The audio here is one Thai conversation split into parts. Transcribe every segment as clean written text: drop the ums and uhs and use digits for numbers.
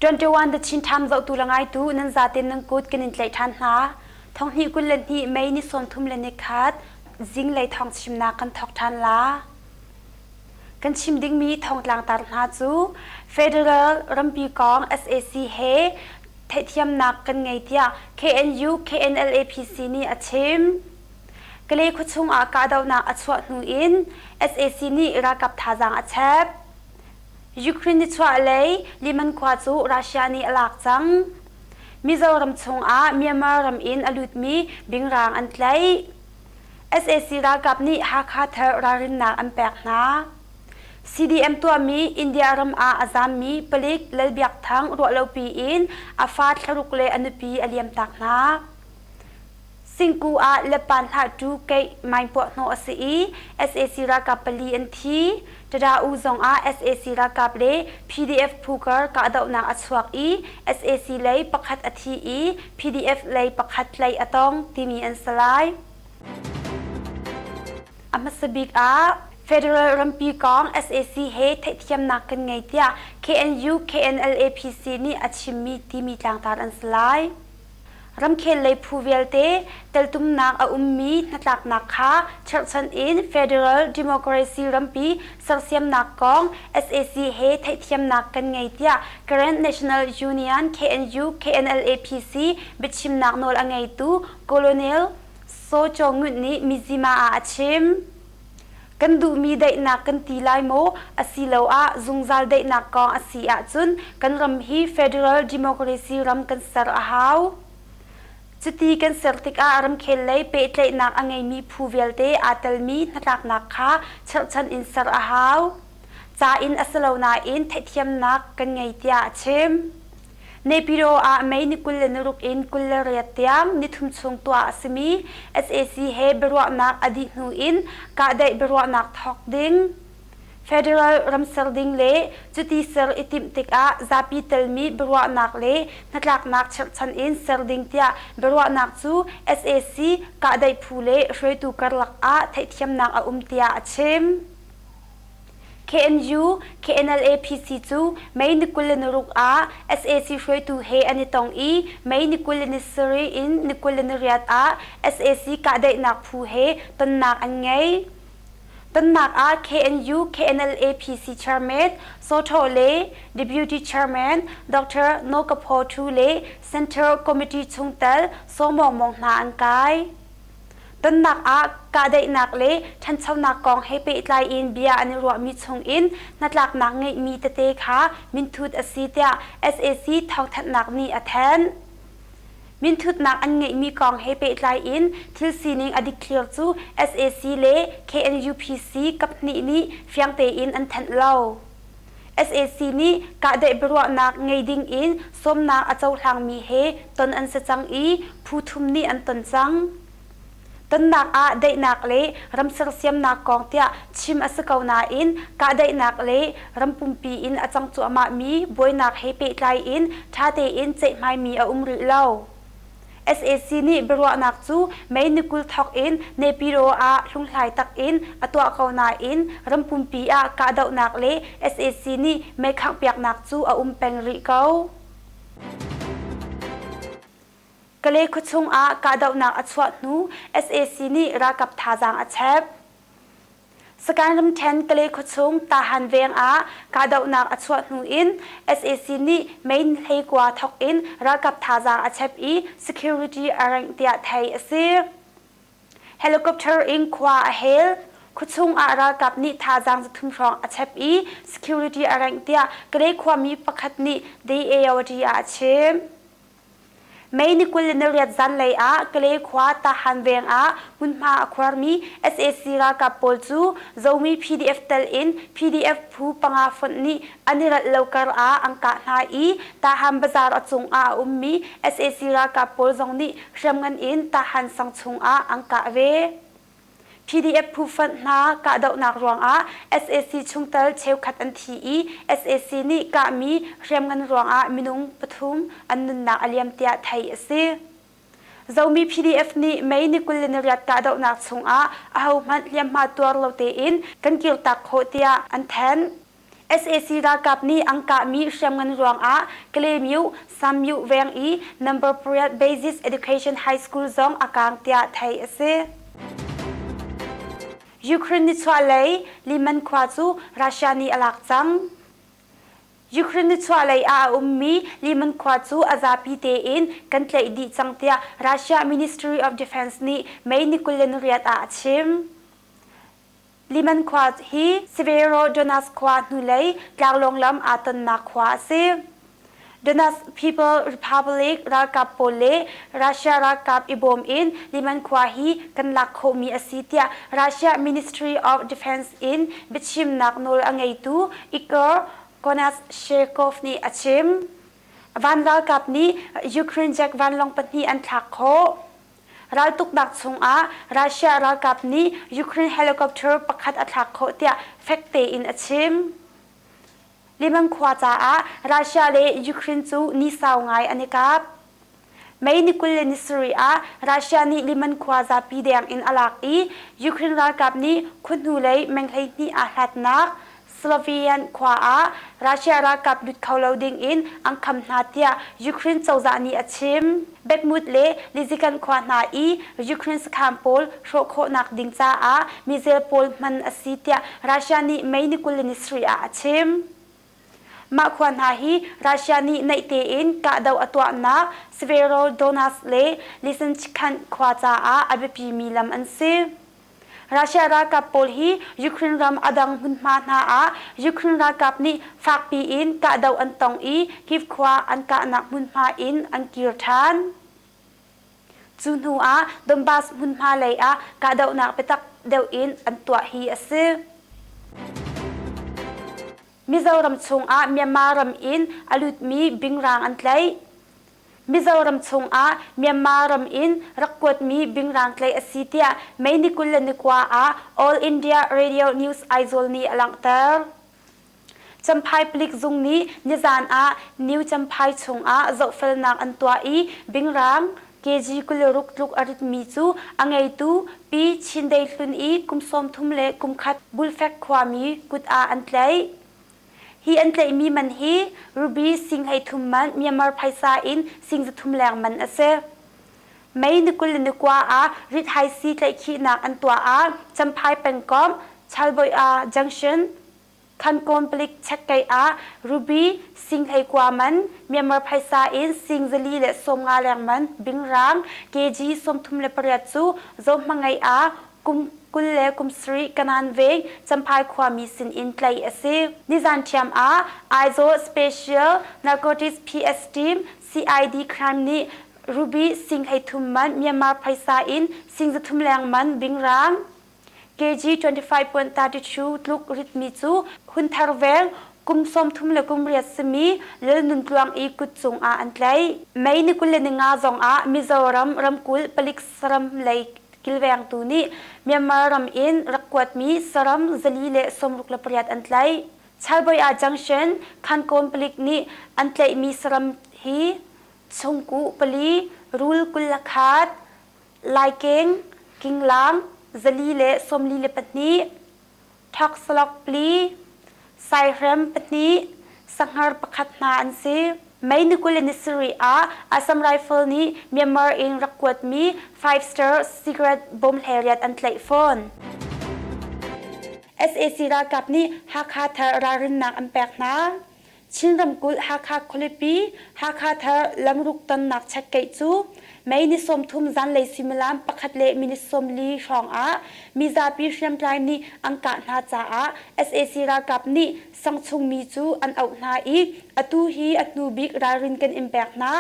21 the chin tham zo tu langai tu nan zaten nang kut kenin tlai than na thong hi kul len hi mai ni som thum len ni khat zing lai thawngchimnak kan thok than la kan chim ding mi thong tlang tar na chu federal rampi kong SAC he thaithiam nak kan ngai tia KNU KNLAPC ni achim kale khuchung a ka daw na achwa nu in SAC ni ra kap thajang achap Ukraine ni chwa lei liman kwa chu Russia ni alak chang Mizoram chung a Myanmar ram in alut mi bingrang an tlai SAC ra kap ni ha kha thar rarin nak an pek na CDM tua mi India ram a azam mi pelik lelbiak thang ro lo pi in afat tharuk le anupi aliam tak na Singku a lepan ha tu ke mai po no asi SAC ra kap pali an thi tada u zong a SAC ra kap le PDF phukar ka daw na achwak i SAC lei pakhat athi i PDF lei pakhat lei atong timi an salai amasabik a Federal rampi kong SAC he thaithiam nak kan ngai tia KNU KNLAPC ni achimmi timi tlang tar an slai ram khel lei phuvelte teltum nak a ummi natlak nak kha chharchan in Federal Democracy rampi sarsiam nak kong SAC he thaithiam nak kan ngai tia Current National Union KNU KNLAPC bichim nak nol angai tu Colonel So Chongut ni mizima a achim kan du mi dai na kan ti lai mo asilo a zungzal dai na kong asi a chun kan ram hi Federal Democracy ram kan sar a haw chuti kan sertik a ram khel lei pe tlai nak angai mi phuvelte atal mi natlak nak kha chan in sar a haw cha in asalo na in thaithiam nak kan ngai tia chem Nepiro a mai ni kulen ruk in kulleriat tiang ni thum chung tua asimi SAC he berwa nak adi nu in ka dai berwa nak thok ding Federal ramsar ding le chuti ser itim tik a zapi telmi berwa nak le natlak nak chan in ser ding tia berwa nak chu SAC ka dai phule hroi tu karlak a thaithiam nak a tia achem KNU KNLAPC chu mai ni kulen ruk a SAC hroi tu he ani tong i mai ni kulen seri in ni kulen riat a SAC ka dai nak phu he ton nak an ngai ton nak a KNU KNLAPC chairman so thole deputy chairman Dr Nokapo Thu le Central Committee chungtal so mong na an kai tân nak a ka dai nak le than chau nak kong he pe tlai in bia ani ro mi chung in natlak nak ngai mi te te kha min thut asitia SAC thau that nak ni athan min thut nak an ngai mi kong he pe tlai in thil sining adik clear chu SAC le KNUPC kapni ni fyang te in an than lo SAC ni ka dai berwa nak ngai ding in som nak achau thlang mi he ton an sa chang i phu thum ni an ton chang tân nak a dai nak le ram sar siam nak kong tia chim asakau na in ka dai nak le ram pumpi in achang chu ama mi boy nak he pe tlai in tha te in chei mai mi a umri lo SAC ni berwa nak chu mai nikul thok in nepiro a hlunglai tak in atwa kau na in ram pumpi a ka dau nak le SAC ni mai khang piak nak chu a peng ri kau kale khuchung a ka daw na achwa nu SAC ni ra kap thajang achep sakaram 10 kale khuchung ta han veng a ka daw na achwa nu in SAC ni main hei kwa thok in ra kap thajang achep i security arang tia thai ase helicopter in kwa a hel khuchung a ra kap ni thajang thum rong achep i security arang tia kale khwa mi pakhat ni dei awati a chem mai ni kulen riat zan lei a kale khwa ta han veng a munma akhwar mi SAC ra ka pol chu zomi PDF tel in PDF phu panga font ni anirat lokar a angka na i ta ham bazar achung a ummi SAC ra ka pol zong ni hramngan in ta han sang chung a angka ve PDF phu font na ka daw nak ruang a SAC chungtal cheu khat an thi i SAC ni ka mi hramngan ruang a minung pathum annun na aliam tia thai ase zomi PDF ni mai ni kulen riat ka daw nak chung a hau man liam ma tuar lo te in kan kil tak kho tia an than SAC รากับนี้อังกะมีเชียงเงินรวงอาเกลมิวซัมยูเวงอี number period basis education high school ซองอากางเตียไทยเซยูเครนนิชวาเลยลิมันควาจูรัสเซียนีอลักจังยูเครนนิชวาเลยอามีลิมันควาจูอาซาพีเตอินกันเลยดีจังเตียรัสเซีย Ministry of Defense นี่ไม่นิคุเลนเรียดอาชิมลิมันควาฮีซิเวโรโดนัสควานุเลยกลางลงลำอาตันนักควาซิโดนัส People Republic รักับโปเลรัสเซียรักับอิบอมอินลิมันควาฮีกันลักโคมีอาซิเตียรัสเซีย Ministry of Defense in บิชิมนักโนลอังไงตูอีกกอนัสเชโคฟนีอาชิมวันรักับนี้ยูเครนแจกวันลงปนีอันทักโครัลตุกดักชงอารัสเซียรักับนี้ยูเครนเฮลิคอปเตอร์ประคัดอัตลักโคเตียเฟกเตอินอาชิมลิมันควาจาอารัสเซียเลยูเครนจูนิสาวไงอันนี้ครับไม่นิคุลเลนิสรีอารัสเซียนี่ลิมันควาจาปีเดียงอินอลักอียูเครนรักับนี้คุณหูเลยแมงไฮนี่อาหัดนักสโลวีนควาอารัสเซียรักับดุดเขาเลาดิงอินอังคำนาเตียยูเครนเจ้าจานีอาชิมเบกมุดเลลิซิกันควานาอียูเครนสคามโพลโชโคนักดิงจ้าอามิเซลโพลมันอาซิเตียรัสเซียนี่ไม่นิคุลเลนิสรีอาชิมมาควรหาฮีรัสเซียนีในเตอินกะดาวอตัวนักสเวโรโดนัสเลลิสันชิคันควาจาอาอเบปีมีลำอันซีรัสเซียรักับโปลฮียูเครนรำอดังหุนมานาอายูเครนรักับนี้ฝากปีอินกะดาวอันตองอีกิฟควาอันกะนักหุนมาอินอันกิรทานจุนหัวดมบาสหุนมาเลยอากะดาวนักไปตักเดวอินอันตัวฮีอซีมิโซรัมชงอาเมียนมารัมอินอลุดมีบิงรางอันไลมิโซรัมชงอาเมียนมารัมอินรักกวดมีบิงรางไลอสิเตียไม่นิคุลนิกว่าอา All India Radio News ไอโซลนีอลังเตอร์จำพายปลิกซุงนี้นิจานอานิวจำพายชงอาโจเฟลนักอันตัวอีบิงรางเกจิกุลรุกลุกอริตมีจูอังไงตูปีชินเดลตุนอีกุมสมทุมเลกุมขัดบุลเฟกความมีกุดอาอันไลฮีอันเตมีมันฮีรูบีสิงให้ทุมมันมีมาร์ไพซาอินสิงจะทุมแรงมันเสไม่นึกเลยนึกว่าอาริดไฮซีเตขีนักอันตัวอาจำพายเป็นกอมชาลบอยอาจังชันคันโกนปลิกเช็คไกอารูบีสิงให้กว่ามันมีมาร์ไพซาอินสิงจะลีเลสมงาแรงมันบิงรังเกจีสมทุมเลปริยจูจอมมังไงอากุมกุลเลกุมสรีกันันเวงจำพายความมีสินอินไกลเอซีนิจันเทียมอาไอโซสเปเชียลนาร์โคติกส์พีเอสทีมซีไอดีครามนี้รูบีสิงให้ทุมมันมีมาไพซาอินสิงจะทุมแรงมันบิงรังเกจี25.32ลูกริทมิจูหุนทาร์เวงกุมสมทุมเลกุมเรียสมีเลนุนกลวงอีกุดจงอาอันไกลไม่นิกุลเลนงาจงอามิโซรัมรัมกุลปลิกสรัมเลกิลเวงตูนี้เมียนมารำอินรักกวดมีสรัมจลีเลสมรุกลปริยัดอันไลชาลบอยอาจังเชนคันโกนปลิกนี้อันไลมีสรัมฮีชงกูปลีรูลกุลขาดไลเกงกิงลังจลีเลสมลีเลปนี้ทักสลักปลีไซเรมปนี้สังหารประคัดนาอันซีไม่นึกเลยนิสรีอาสัมไรเฟิลนี้เมียนมาเองรักกวดมี5-star secret bomb เฮริยัดอันไลโฟน SAC รากับนี้ฮักคาเธอรารินนักอันแปลกนะชินรำกุลฮักคาคลิปีฮักคาเธอลำรุกตันนักชักเกจูไม่นิสมทุมจันเลยซิมลามประคัดเลมินิสมลีชองมีซาปีเชียมไพรนี้อังกานาจาSAC รากับนี้สังชุงมีจูอันเอาหนาอีกอตูฮีอัตูบิกรารินกันอิมแปกนะ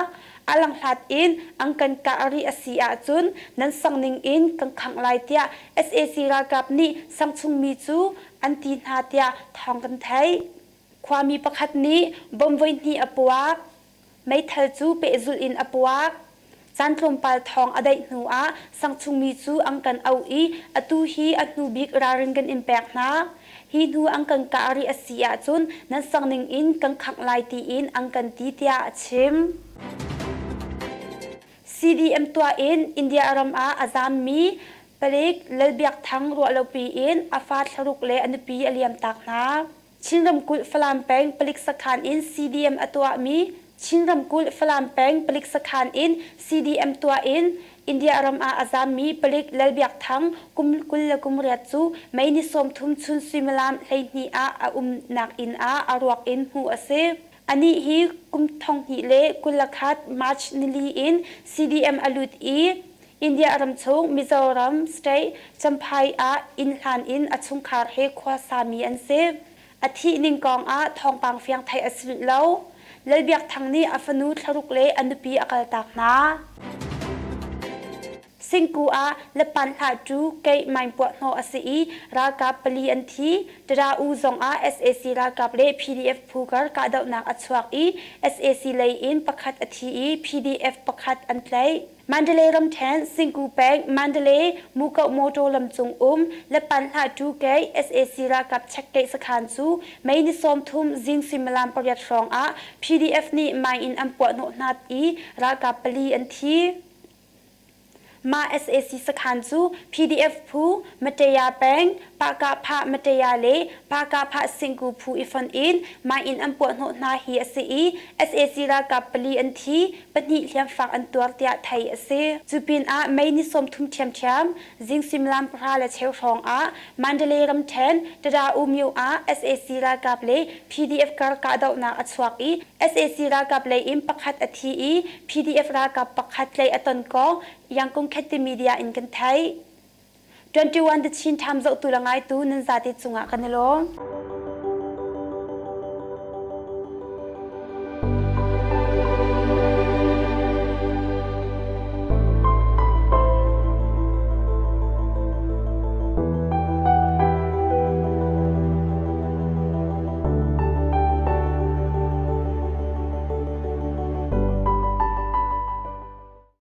อลังหัดอินอังกันกะอาริอาซีอาจุนนั้นสังนิงอินกังขังไลเตีย SAC รากับนี้สังชุงมีจูอันตีนาเตียทองกันไทยความมีประคัดนี้บมวินีอปวักไม่เทลจูเปจุลอินอปวักจันทรมปาลทองอดัยหนูสังชุงมีจูอังกันเอาอีอตูฮีอัตูบิกรารินกันอิมแปกนะฮีนูอังกันกะอาริอาซีอาจุนนั้นสังนิงอินกังขังไลตีอินอังกันตีเตียชิมCDM ตัวอินอินเดียอารัมอาจามมีปลิกเลเบียกทั้งรัวเลปีอินอาฟาดสรุกเลอันปีอเลียมตักนะ ชิงรำกุลฟลามแปงปลิกสขานอิน CDM อตัวมีชิงรำกุลฟลามแปงปลิกสขานอิน CDM ตัวอินอินเดียรำอาซามีปลิกเลเบียกทั้งกุมกุลและกุมเรียจูไม่นิสมทุมชุนซิมลามเลนีอานักอินอารวกอินหูอาเซอันนี้ฮีกุมทองฮีเลกุลคัดมาร์ชนิลีอิน CDM อลุดอีอินเดียรำชงมิโซรัมสเตย์จำพายอินลานอินอชุงคาร์เฮควาสามีอันเซอาทินิงกองทองปางเฟียงไทยอสุดเล่าเลเบียกทางนี้อัฟนูทรุกเลอันดุปีอักลตากนาสิงกูและปันหาจูเกยไม่ปวดหัวสีรากาปลีอันทีดราอูซองSAC รากาเล PDF พูการกาดาวนักอัศวกSAC เลยอินประคัดอที PDF ประคัดอันเลมันเดเลรำแทนสิงกูแปงมันเดเลมูกโมโตลำจงและปันหาจูเกย SAC รากาเช็คเกยสขานซูไม่นิสมทุมซิงซิมลามประหยัดรองPDF นี่ไม่อินอัมปวดหัวนาดรากาปลีอันทีมา SAC สขานซู PDF พูมัตยาแปงปากาพะมัตยาเลปากาพะสิงกูพูอีฟันอินมาอินอันปวดหัวนาฮีSAC รากาปลีอันทีปนิเลียมฟังอันตัวเตียไทยจูปินไม่นิสมทุมเทียมจิงซิมลามพระและเชลทองมันเดเลรำแทนดาอูมิวSAC รากาเล PDF การกาดาวนาอัศวกSAC รากาเลอิมปักขัดอทีPDF รากาปักขัดเลยอตันกองยังคงแคติมีเดียอินกันไทย21 the chin tham zau tu langai tu nan zati chunga kanelo